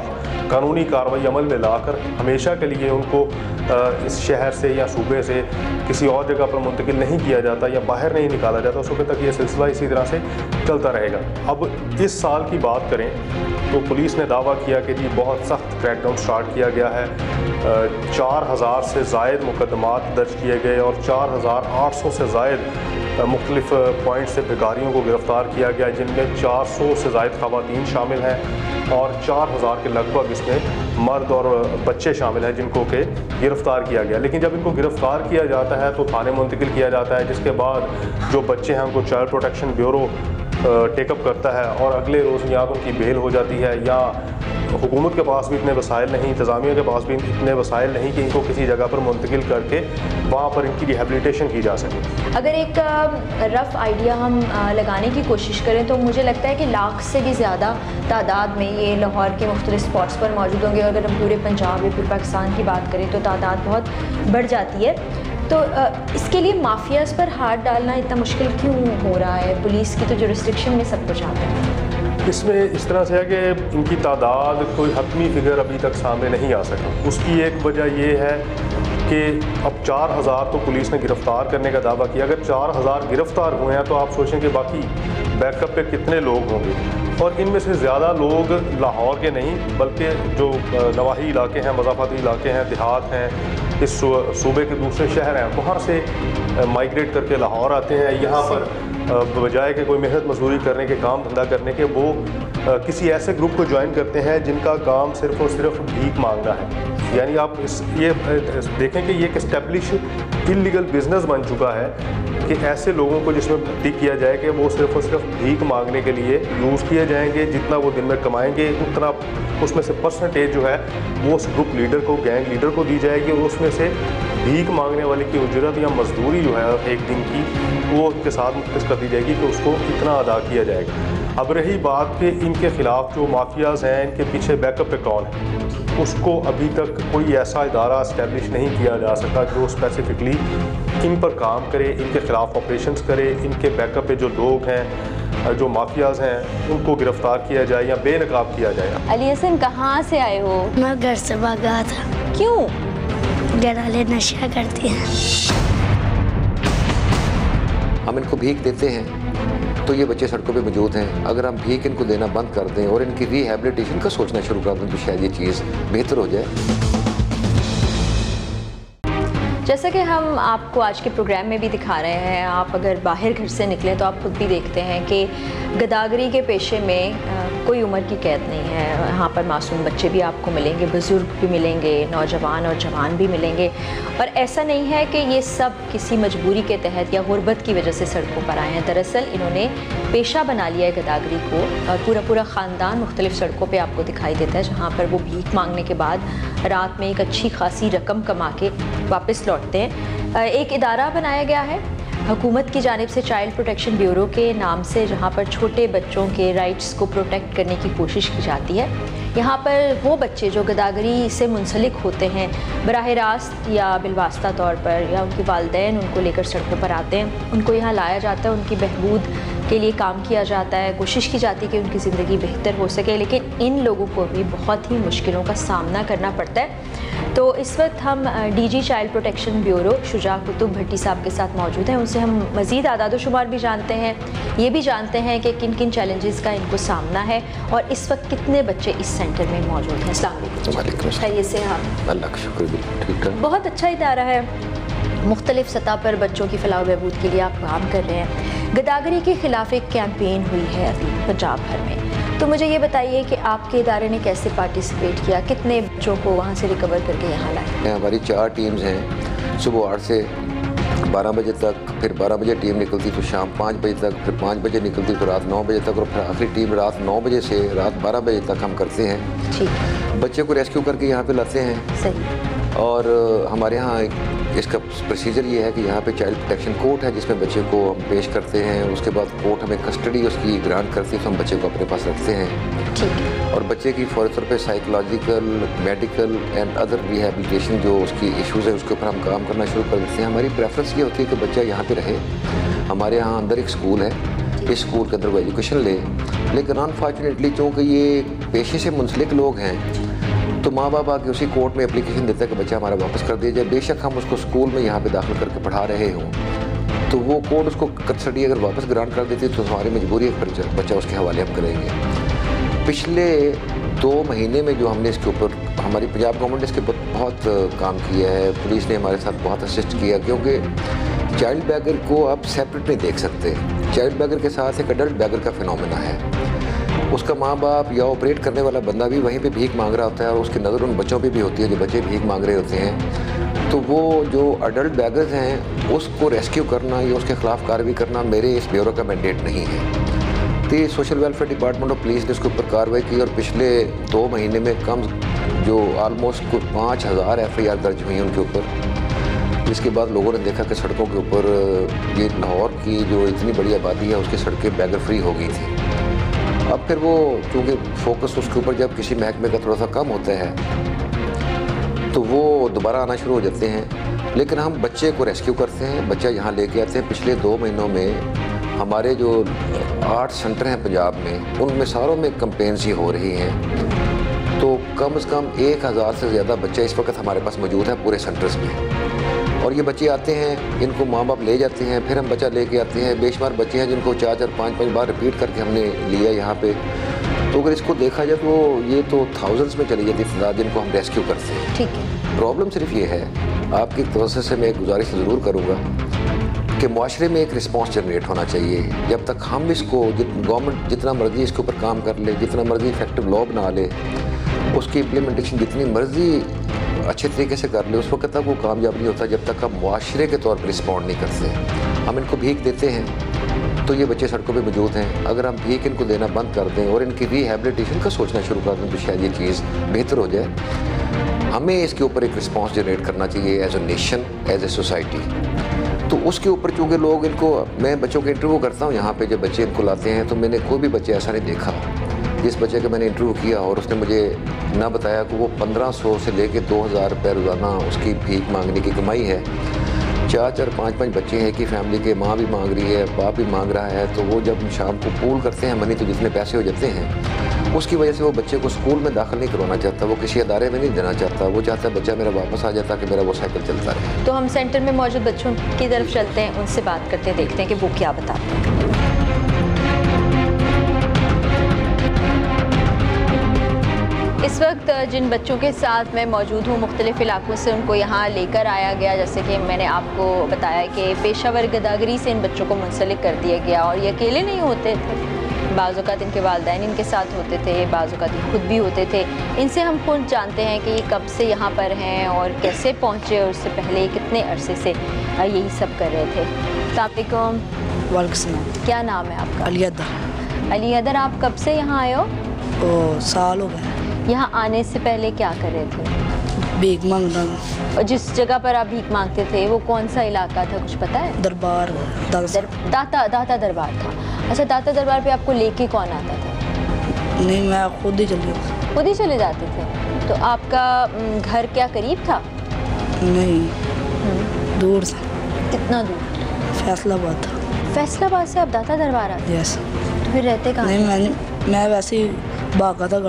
कानूनी कार्रवाई अमल में लाकर हमेशा के लिए उनको इस शहर से या सूबे से किसी और जगह पर मुंतकिल नहीं किया जाता या बाहर नहीं निकाला जाता, उस वक्त तक ये सिलसिला इसी तरह से चलता रहेगा। अब इस साल की बात करें तो पुलिस ने दावा किया कि जी बहुत सख्त क्रैकडाउन स्टार्ट किया गया है। 4000 से ज़ायद मुकदमात दर्ज किए गए और 4800 से ज़ायद मुख्तलिफ पॉइंट से भिखारियों को गिरफ़्तार किया गया, जिनमें 400 से ज़ायद ख़वातीन शामिल हैं और 4000 के लगभग इसमें मर्द और बच्चे शामिल हैं जिनको के गिरफ़्तार किया गया। लेकिन जब इनको गिरफ़्तार किया जाता है तो थाने मुंतकिल किया जाता है, जिसके बाद जो बच्चे हैं उनको चाइल्ड प्रोटेक्शन ब्यूरो टेकअप करता है और अगले रोज़ या तो उनकी बेल हो जाती है या हुकूमत के पास भी इतने वसाइल नहीं, इंतज़ामिया के पास भी इतने वसाइल नहीं कि इनको किसी जगह पर मुंतकिल करके वहाँ पर इनकी रिहेबिलिटेशन की जा सके। अगर एक रफ़ आइडिया हम लगाने की कोशिश करें तो मुझे लगता है कि लाख से भी ज़्यादा तादाद में ये लाहौर के मुख्तलिफ स्पॉट्स पर मौजूद होंगे। अगर हम पूरे पंजाब या पूरे पाकिस्तान की बात करें तो तादाद बहुत बढ़ जाती है। तो इसके लिए माफियाज़ पर हाथ डालना इतना मुश्किल क्यों हो रहा है? पुलिस की तो जुरिस्डिक्शन में सब कुछ आता है। इसमें इस तरह से है कि इनकी तादाद कोई हतमी फिगर अभी तक सामने नहीं आ सका। उसकी एक वजह ये है कि अब 4000 तो पुलिस ने गिरफ़्तार करने का दावा किया। अगर 4000 गिरफ़्तार हुए हैं तो आप सोचें कि बाकी बैकअप पे कितने लोग होंगे, और इनमें से ज़्यादा लोग लाहौर के नहीं बल्कि जो नवाही इलाके हैं, मज़ाफ़ाती इलाके हैं, देहात हैं, इस सूबे के दूसरे शहर हैं, वहाँ से माइग्रेट करके लाहौर आते हैं। यहाँ पर बजाय के कोई मेहनत मजदूरी करने के, काम धंधा करने के, वो किसी ऐसे ग्रुप को ज्वाइन करते हैं जिनका काम सिर्फ़ और सिर्फ भीख मांगना है। यानी आप ये देखें कि ये एक एस्टेब्लिश इलीगल बिजनेस बन चुका है कि ऐसे लोगों को जिसमें भर्ती किया जाए कि वो सिर्फ़ और सिर्फ भीख मांगने के लिए यूज़ किए जाएंगे। जितना वो दिन में कमाएंगे उतना उसमें से परसेंटेज जो है वो उस ग्रुप लीडर को, गैंग लीडर को दी जाएगी, और उसमें से भीख मांगने वाले की उजरत या मजदूरी जो है एक दिन की वो उनके साथ मुख्तस कर दी जाएगी कि उसको इतना अदा किया जाएगा। अब रही बात कि इनके ख़िलाफ़ जो माफियाज़ हैं, इनके पीछे बैकअप पे कौन है, उसको अभी तक कोई ऐसा इदारा इस्टेब्लिश नहीं किया जा सका जो स्पेसिफिकली इन पर काम करे, इनके ख़िलाफ़ ऑपरेशंस करे, इनके बैकअप पे जो लोग हैं, जो माफियाज़ हैं, उनको गिरफ़्तार किया जाए या बेनकाब किया जाए। अली हसन, कहाँ से आए हो? मैं घर से भागा था। क्यों? घर वाले नशा करते हैं। हम इनको भीख देते हैं तो ये बच्चे सड़कों पे मौजूद हैं। अगर हम भीख इनको देना बंद कर दें और इनकी रिहेबिलिटेशन का सोचना शुरू कर दें तो शायद ये चीज़ बेहतर हो जाए। जैसा कि हम आपको आज के प्रोग्राम में भी दिखा रहे हैं, आप अगर बाहर घर से निकलें तो आप खुद भी देखते हैं कि गदागरी के पेशे में कोई उम्र की कैद नहीं है। यहाँ पर मासूम बच्चे भी आपको मिलेंगे, बुज़ुर्ग भी मिलेंगे, नौजवान और जवान भी मिलेंगे, और ऐसा नहीं है कि ये सब किसी मजबूरी के तहत या गुर्बत की वजह से सड़कों पर आए हैं। दरअसल इन्होंने पेशा बना लिया है गदागरी को, और पूरा पूरा ख़ानदान मुख्तलिफ़ सड़कों पर आपको दिखाई देता है, जहाँ पर वो भीख मांगने के बाद रात में एक अच्छी खासी रकम कमा के वापस लौटते हैं। एक इदारा बनाया गया है हुकूमत की जानिब से, चाइल्ड प्रोटेक्शन ब्यूरो के नाम से, जहाँ पर छोटे बच्चों के राइट्स को प्रोटेक्ट करने की कोशिश की जाती है। यहाँ पर वो बच्चे जो गदागरी से मुंसलिक होते हैं बराह रास्त या बिलवास्ता तौर पर, या उनके वालिदैन उनको लेकर सड़कों पर आते हैं, उनको यहाँ लाया जाता है, उनकी बहबूद के लिए काम किया जाता है, कोशिश की जाती है कि उनकी ज़िंदगी बेहतर हो सके। लेकिन इन लोगों को भी बहुत ही मुश्किलों का सामना करना पड़ता है। तो इस वक्त हम DG child protection bureau Shuja Qutub Bhatti साहब के साथ मौजूद हैं। उनसे हम मज़ीद आदाद शुमार भी जानते हैं, ये भी जानते हैं कि किन किन चैलेंजेस का इनको सामना है और इस वक्त कितने बच्चे इस सेंटर में मौजूद हैं। अस्सलाम वालेकुम। खैरियत से हैं आप? अल्लाह का शुक्र, ठीक है। बहुत अच्छा इदारा है, मुख्तलिफ सतह पर बच्चों की फलाह बहबूद के लिए आप काम कर रहे हैं। गदागरी के ख़िलाफ़ एक कैंपेन हुई है अभी पंजाब भर में, तो मुझे ये बताइए कि आपके इदारे ने कैसे पार्टिसिपेट किया, कितने बच्चों को वहाँ से रिकवर करके यहाँ लाए? हमारी 4 टीम्स हैं, सुबह 8 से 12 बजे तक, फिर 12 बजे टीम निकलती तो शाम 5 बजे तक, फिर 5 बजे निकलती तो रात 9 बजे तक, और फिर आखिरी टीम रात 9 बजे से रात 12 बजे तक हम करते हैं। ठीक। बच्चे को रेस्क्यू करके यहाँ पे लाते हैं। सही। और हमारे यहाँ इसका प्रोसीजर ये है कि यहाँ पे चाइल्ड प्रोटेक्शन कोर्ट है जिसमें बच्चे को हम पेश करते हैं। उसके बाद कोर्ट हमें कस्टडी उसकी ग्रांट करती है, तो हम बच्चे को अपने पास रखते हैं और बच्चे की फौरी तौर पे psychological, medical and other rehabilitation जो उसकी इश्यूज़ है उसके ऊपर हम काम करना शुरू कर देते हैं। हमारी प्रेफरेंस ये होती है कि बच्चा यहाँ पर रहे। हमारे यहाँ अंदर एक स्कूल है, इस स्कूल के अंदर वो एजुकेशन ले, लेकिन अनफॉर्चुनेटली चूँकि ये पेशे से मुंसलिक लोग हैं तो माँ बाप आके उसी कोर्ट में एप्लीकेशन देता है कि बच्चा हमारा वापस कर दिया जाए। बेशक हम उसको स्कूल में यहाँ पे दाखिल करके पढ़ा रहे हों तो वो कोर्ट उसको कस्टडी अगर वापस ग्रांट कर देती है तो हमारी मजबूरी है फिर बच्चा उसके हवाले हम करेंगे। पिछले 2 महीने में जो हमने इसके ऊपर, हमारी पंजाब गवर्नमेंट ने इसके ऊपर बहुत काम किया है, पुलिस ने हमारे साथ बहुत असिस्ट किया, क्योंकि चाइल्ड बैगर को आप सेपरेट नहीं देख सकते। चाइल्ड बैगर के साथ एक अडल्ट बैगर का फिनोमेना है। उसका माँ बाप या ऑपरेट करने वाला बंदा भी वहीं पे भीख मांग रहा होता है और उसकी नज़र उन बच्चों पे भी होती है जो बच्चे भीख मांग रहे होते हैं। तो वो जो अडल्ट बैगर्स हैं उसको रेस्क्यू करना या उसके ख़िलाफ़ कार्रवाई करना मेरे इस ब्यूरो का मैंडेट नहीं है। तो सोशल वेलफेयर डिपार्टमेंट और पुलिस ने उसके ऊपर कार्रवाई की और पिछले 2 महीने में कम जो ऑलमोस्ट 5000 FIR दर्ज हुई उनके ऊपर। इसके बाद लोगों ने देखा कि सड़कों के ऊपर ये लाहौर की जो इतनी बड़ी आबादी है उसकी सड़कें बैगर फ्री हो गई थी। अब फिर वो क्योंकि फोकस उसके ऊपर जब किसी महकमे का थोड़ा सा कम होता है तो वो दोबारा आना शुरू हो जाते हैं। लेकिन हम बच्चे को रेस्क्यू करते हैं, बच्चा यहाँ लेके आते हैं। पिछले 2 महीनों में हमारे जो 8 सेंटर हैं पंजाब में, उनमें सारों में कैंपेन्स ही हो रही हैं। तो कम से कम 1000 से ज़्यादा बच्चे इस वक्त हमारे पास मौजूद हैं पूरे सेंटर्स में। और ये बच्चे आते हैं, इनको माँ बाप ले जाते हैं, फिर हम बच्चा लेके आते हैं। बेशुमार बच्चे हैं जिनको 4-4, 5-5 बार रिपीट करके हमने लिया यहाँ पे। तो अगर इसको देखा जाए तो ये तो थाउजेंड्स में चली जाती है तादाद जिनको हम रेस्क्यू करते हैं। ठीक है। प्रॉब्लम सिर्फ ये है, आपकी तवज्जो से मैं एक गुजारिश ज़रूर करूँगा कि मुआशरे में एक रिस्पॉन्स जनरेट होना चाहिए। जब तक हम इसको गवर्नमेंट जितना मर्जी इसके ऊपर काम कर ले, जितना मर्जी इफेक्टिव लॉ बना ले, उसकी इम्प्लीमेंटेशन जितनी मर्जी अच्छे तरीके से कर ले, उस वक्त तक वो कामयाब नहीं होता जब तक हम मुआशरे के तौर पर रिस्पॉन्ड नहीं करते। हम इनको भीख देते हैं तो ये बच्चे सड़कों पे मौजूद हैं। अगर हम भीख इनको देना बंद कर दें और इनकी रिहेबिलिटेशन का सोचना शुरू कर दें तो शायद ये चीज़ बेहतर हो जाए। हमें इसके ऊपर एक रिस्पॉन्स जनरेट करना चाहिए as a nation, as a society. तो उसके ऊपर चूँकि लोग इनको, मैं बच्चों के इंटरव्यू करता हूँ यहाँ पे, जब बच्चे इनको लाते हैं तो मैंने कोई भी बच्चे ऐसा नहीं देखा जिस बच्चे का मैंने इंटरव्यू किया और उसने मुझे ना बताया कि वो 1500 से लेके 2000 रुपये रोज़ाना उसकी भीख मांगने की कमाई है। 4-4, 5-5 बच्चे हैं कि फैमिली के, माँ भी मांग रही है, बाप भी मांग रहा है। तो वो जब शाम को पूल करते हैं मनी, तो जितने पैसे हो जाते हैं उसकी वजह से वो बच्चे को स्कूल में दाखिल नहीं करवाना चाहता, वो किसी अदारे में नहीं देना चाहता। वो चाहता है बच्चा मेरा वापस आ जाता कि मेरा वो साइकिल चलता रहे। तो हम सेंटर में मौजूद बच्चों की तरफ चलते हैं, उनसे बात करते हैं, देखते हैं कि वो क्या बताते हैं। इस वक्त जिन बच्चों के साथ मैं मौजूद हूँ, मुख्तलिफ़ इलाकों से उनको यहाँ लेकर आया गया। जैसे कि मैंने आपको बताया कि पेशावर गदागरी से इन बच्चों को मुंसलिक कर दिया गया और ये अकेले नहीं होते थे, बाज़ औक़ात इनके वालिदैन इनके साथ होते थे, बाज़ औक़ात ये खुद भी होते थे। इनसे हम खुद जानते हैं कि ये कब से यहाँ पर हैं और कैसे पहुँचे और उससे पहले कितने अरसे से यही सब कर रहे थे। अस्सलाम वालेकुम। क्या नाम है आपका? अली अदर। अली अदर, आप कब से यहाँ आए हो? साल हो गए। यहाँ आने से पहले क्या कर रहे थे? भीख मांगना। और जिस जगह पर आप भीख मांगते थे वो कौन सा इलाका था, कुछ पता है? दरबार। दाता दरबार था। अच्छा, दाता दरबार पे आपको लेके कौन आता था? नहीं, मैं खुद ही चले जाते थे। तो आपका घर क्या करीब था? नहीं, दूर था। कितना दूर? फैसलाबाद था। फैसलाबाद से आप दाता दरबार आते? यस। तो फिर रहते कहाँ? नहीं, मैं वैसे ही भागा था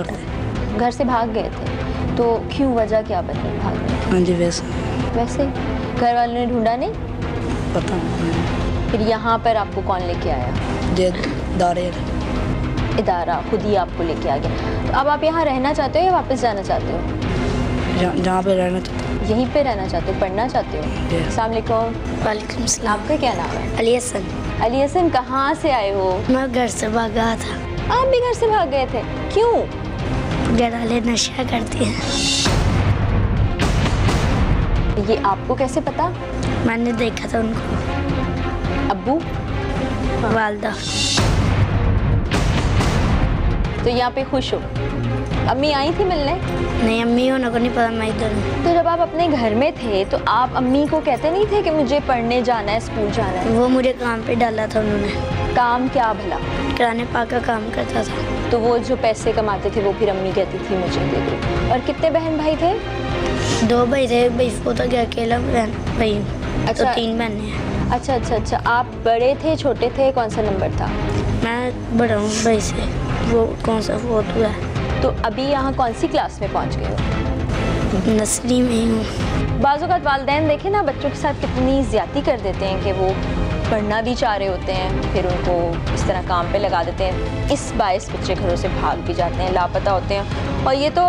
घर से भाग गए थे। तो क्यों, वजह क्या बनी भागने? हाँ जी, वैसे घर वालों ने ढूंढा नहीं? पता नहीं। फिर यहाँ पर आपको कौन लेके आया? इदारा खुद ही आपको लेके आ गया। तो अब आप यहाँ रहना चाहते हो या वापस जाना चाहते हो? जहाँ पे रहना चाहते हो। यहीं पे रहना चाहते हो, पढ़ना चाहते हो? अस्सलाम वालेकुम। वालेकुम सलाम। आपका क्या नाम है? अली हसन। अली हसन, कहाँ से आए हो? मैं घर से भागा था। आप भी घर से भाग गए थे? क्यों? घर वाले नशा करती हैं। ये आपको कैसे पता? मैंने देखा था उनको। अब्बू? वालदा। तो यहाँ पे खुश हो? अम्मी आई थी मिलने? नहीं, अम्मी होने को नहीं पता, मैं इधर हूँ। तो जब आप अपने घर में थे तो आप अम्मी को कहते नहीं थे कि मुझे पढ़ने जाना है, स्कूल जाना है? वो मुझे काम पे डाला था उन्होंने। काम क्या भला? किराने पा का काम करता था। तो वो जो पैसे कमाते थे वो फिर अम्मी कहती थी मुझे दे दो। और कितने बहन भाई थे? 2 भाई थे, एक भाई फोत हो गया, अकेला भाई। अच्छा, तो 3 बहनें हैं। अच्छा। आप बड़े थे, छोटे थे, कौन सा नंबर था? मैं बड़ा हूँ भाई से, वो कौन सा फोत हुआ है। तो अभी यहाँ कौन सी क्लास में पहुँच गए हो? नर्सरी में ही हूँ। बाज़ औक़ात वालिदैन देखें ना बच्चों के साथ कितनी ज़्यादती कर देते हैं कि वो पढ़ना भी चाह रहे होते हैं, फिर उनको इस तरह काम पे लगा देते हैं। इस बायस बच्चे घरों से भाग भी जाते हैं, लापता होते हैं। और ये तो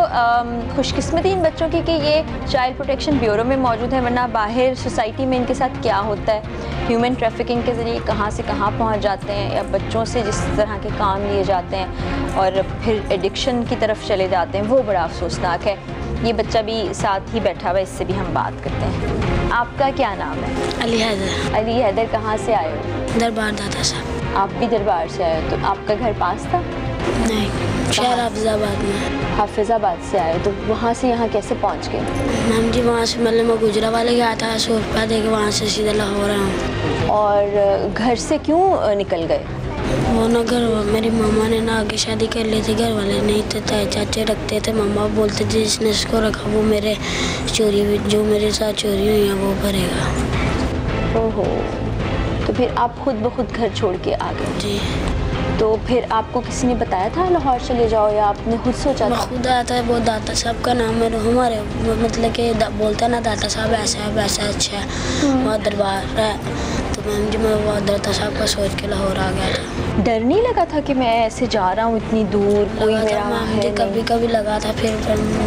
खुशकिस्मती इन बच्चों की कि ये चाइल्ड प्रोटेक्शन ब्यूरो में मौजूद है, वरना बाहर सोसाइटी में इनके साथ क्या होता है, ह्यूमन ट्रैफिकिंग के ज़रिए कहाँ से कहाँ पहुँच जाते हैं, या बच्चों से जिस तरह के काम लिए जाते हैं और फिर एडिक्शन की तरफ चले जाते हैं, वो बड़ा अफसोसनाक है। ये बच्चा भी साथ ही बैठा हुआ, इससे भी हम बात करते हैं। आपका क्या नाम है? अली हैदर। अली हैदर, कहाँ से आए हो? दरबार दादा साहब। आप भी दरबार से आए हो? तो आपका घर पास था? नहीं, शहर हाफिजाबाद में। हाफिजाबाद से आए हो, तो वहाँ से यहाँ कैसे पहुँच गए? मैम जी वहाँ से मतलब मैं गुजरावाले गया था, 100 रुपया दे के वहाँ से सीधा लाहौर आया हूँ। और घर से क्यों निकल गए? वो ना घर मेरी मामा ने ना आगे शादी कर ली थी, घर वाले नहीं थे, ताए चाचे रखते थे। मामा बोलते थे जिसने इसको रखा वो मेरे चोरी, जो मेरे साथ चोरी हुई है वो भरेगा। ओहो, तो फिर आप खुद ब खुद घर छोड़ के आ गए? जी। तो फिर आपको किसी ने बताया था लाहौर चले जाओ, या आपने खुद सोचा था? खुद आया था, वो दाता साहब का नाम है हमारे, मतलब कि बोलता ना दाता साहब ऐसा है वैसा अच्छा है, वहाँ दरबार है। तो मैम जी मैं वो दाता साहब का सोच के लाहौर आ गया था। डर नहीं लगा था कि मैं ऐसे जा रहा हूँ इतनी दूर, कोई मेरा मैम जी कभी कभी लगा था, फिर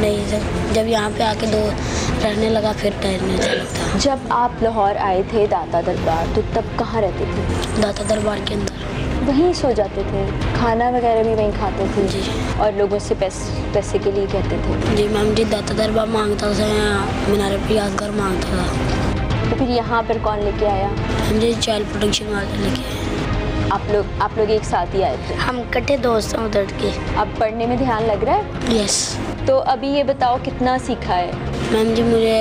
नहीं, जब यहाँ पे आके रहने लगा फिर डर नहीं लगता। जब आप लाहौर आए थे दाता दरबार, तो तब कहाँ रहते थे? दाता दरबार के अंदर। वहीं सो जाते थे, खाना वगैरह भी वहीं खाते थे? जी। और लोगों से पैसे के लिए कहते थे? जी मैम जी, दाता दरबार मांगता था, मीनार पियाजगर मांगता था। तो फिर यहाँ पर कौन लेके आया? जी चाइल्ड प्रोटेक्शन वाले लेके आए। आप लोग एक साथ ही आए थे? हम इकट्ठे दोस्त हैं उधर के। अब पढ़ने में ध्यान लग रहा है? यस। तो अभी ये बताओ कितना सीखा है? मैम जी मुझे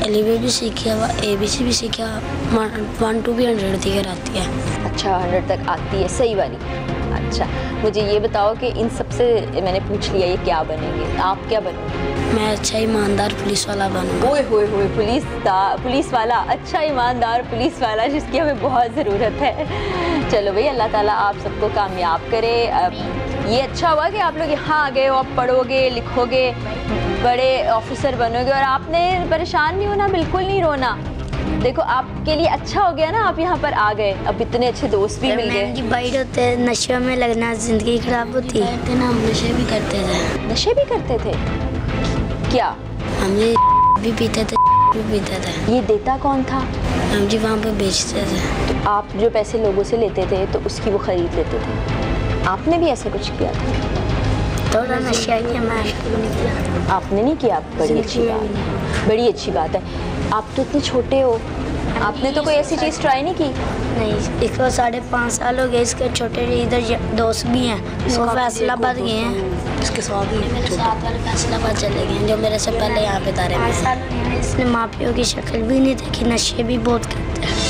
एलिवे भी सीखी है, ABC भी सीखा, 1 to 100 तक आती है। अच्छा, 100 तक आती है, सही वाली। अच्छा, मुझे ये बताओ कि इन सबसे मैंने पूछ लिया ये क्या बनेंगे, आप क्या बनोगे? मैं अच्छा ईमानदार पुलिस वाला बनूंगा। ओए होए होए, पुलिस वाला, अच्छा ईमानदार पुलिस वाला, जिसकी हमें बहुत ज़रूरत है। चलो भाई, अल्लाह ताला आप सबको कामयाब करे। ये अच्छा हुआ कि आप लोग यहाँ आ गए हो, आप पढ़ोगे लिखोगे, बड़े ऑफिसर बनोगे, और आपने परेशान नहीं होना, बिल्कुल नहीं रोना। देखो आपके लिए अच्छा हो गया ना, आप यहाँ पर आ गए, अब इतने अच्छे दोस्त भी मिल गए। बाइट होते हैं, नशे में लगना, जिंदगी खराब होती है ना। हम नशे भी करते थे। नशे भी करते थे? क्या? हम ये भी पीते थे, भी पीते थे। ये देता कौन था? हम जी वहाँ पे बेचते थे। तो आप जो पैसे लोगों से लेते थे तो उसकी वो खरीद लेते थे? आपने भी ऐसा कुछ किया था? थोड़ा नशा किया, मैं आपने नहीं किया? बड़ी अच्छी बात, बड़ी अच्छी बात है। आप तो इतने छोटे हो, आपने तो कोई ऐसी चीज़ ट्राई नहीं की? नहीं, इसको 5.5 साल हो गए। इसके छोटे इधर दोस्त भी हैं, वो फैसलाबाद गए हैं। इसके साथ वाले फैसलाबाद चले गए, जो मेरे से पहले यहाँ पे तारे। 5 साल इसने माँ पियो की शक्ल भी नहीं देखी, नशे भी बहुत करते हैं।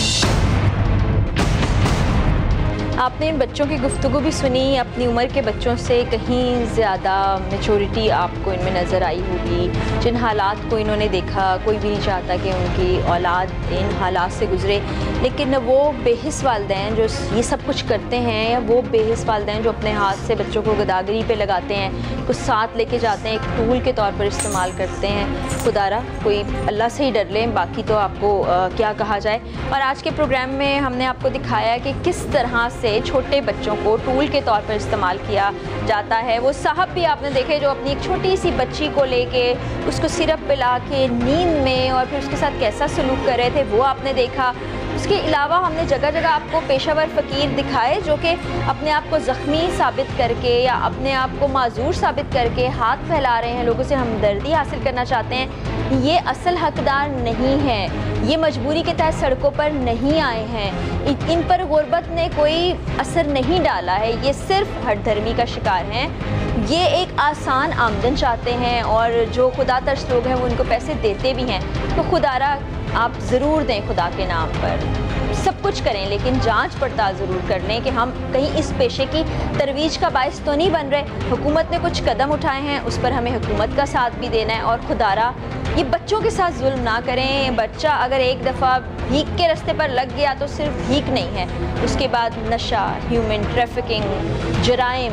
आपने इन बच्चों की गुफ्तगू भी सुनी, अपनी उम्र के बच्चों से कहीं ज़्यादा मैच्योरिटी आपको इनमें नज़र आई होगी। जिन हालात को इन्होंने देखा, कोई भी नहीं चाहता कि उनकी औलाद इन हालात से गुज़रे, लेकिन वो बेहिस वालिदैन जो ये सब कुछ करते हैं, या वो बेहिस वालिदैन जो अपने हाथ से बच्चों को गदागरी पे लगाते हैं, कुछ साथ लेके जाते हैं, एक टूल के तौर पर इस्तेमाल करते हैं। खुदारा कोई अल्लाह से ही डर लें, बाकी तो आपको क्या कहा जाए। और आज के प्रोग्राम में हमने आपको दिखाया कि किस तरह से छोटे बच्चों को टूल के तौर पर इस्तेमाल किया जाता है। वो साहब भी आपने देखे जो अपनी एक छोटी सी बच्ची को लेके उसको सिरप पिला के नींद में और फिर उसके साथ कैसा सलूक कर रहे थे, वो आपने देखा। उसके अलावा हमने जगह जगह आपको पेशावर फ़कीर दिखाए जो कि अपने आप को ज़ख्मी साबित करके या अपने आप को माजूर साबित करके हाथ फैला रहे हैं, लोगों से हमदर्दी हासिल करना चाहते हैं। ये असल हकदार नहीं है। ये मजबूरी के तहत सड़कों पर नहीं आए हैं, इन पर गुर्बत ने कोई असर नहीं डाला है, ये सिर्फ हठधर्मी का शिकार हैं। ये एक आसान आमदन चाहते हैं और जो खुदा तरस लोग हैं वो उनको पैसे देते भी हैं। तो खुदारा आप ज़रूर दें खुदा के नाम पर, सब कुछ करें लेकिन जांच पड़ताल ज़रूर कर लें कि हम कहीं इस पेशे की तरवीज का बायस तो नहीं बन रहे। हुकूमत ने कुछ कदम उठाए हैं, उस पर हमें हुकूमत का साथ भी देना है। और खुदारा ये बच्चों के साथ जुल्म ना करें। बच्चा अगर एक दफ़ा भीख के रास्ते पर लग गया तो सिर्फ भीख नहीं है, उसके बाद नशा, ह्यूमन ट्रैफिकिंग, जराइम,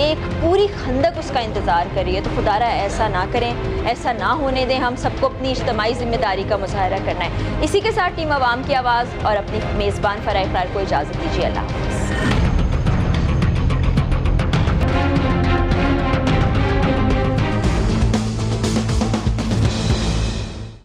एक पूरी खंदक उसका इंतज़ार करिए। तो खुदारा ऐसा ना करें, ऐसा ना होने दें। हम सबको अपनी इज्तिमाई जिम्मेदारी का मुजाहरा करना है। इसी के साथ टीम अवाम की आवाज़ और अपनी मेज़बान फराह इकरार को इजाज़त दीजिए। अल्लाह।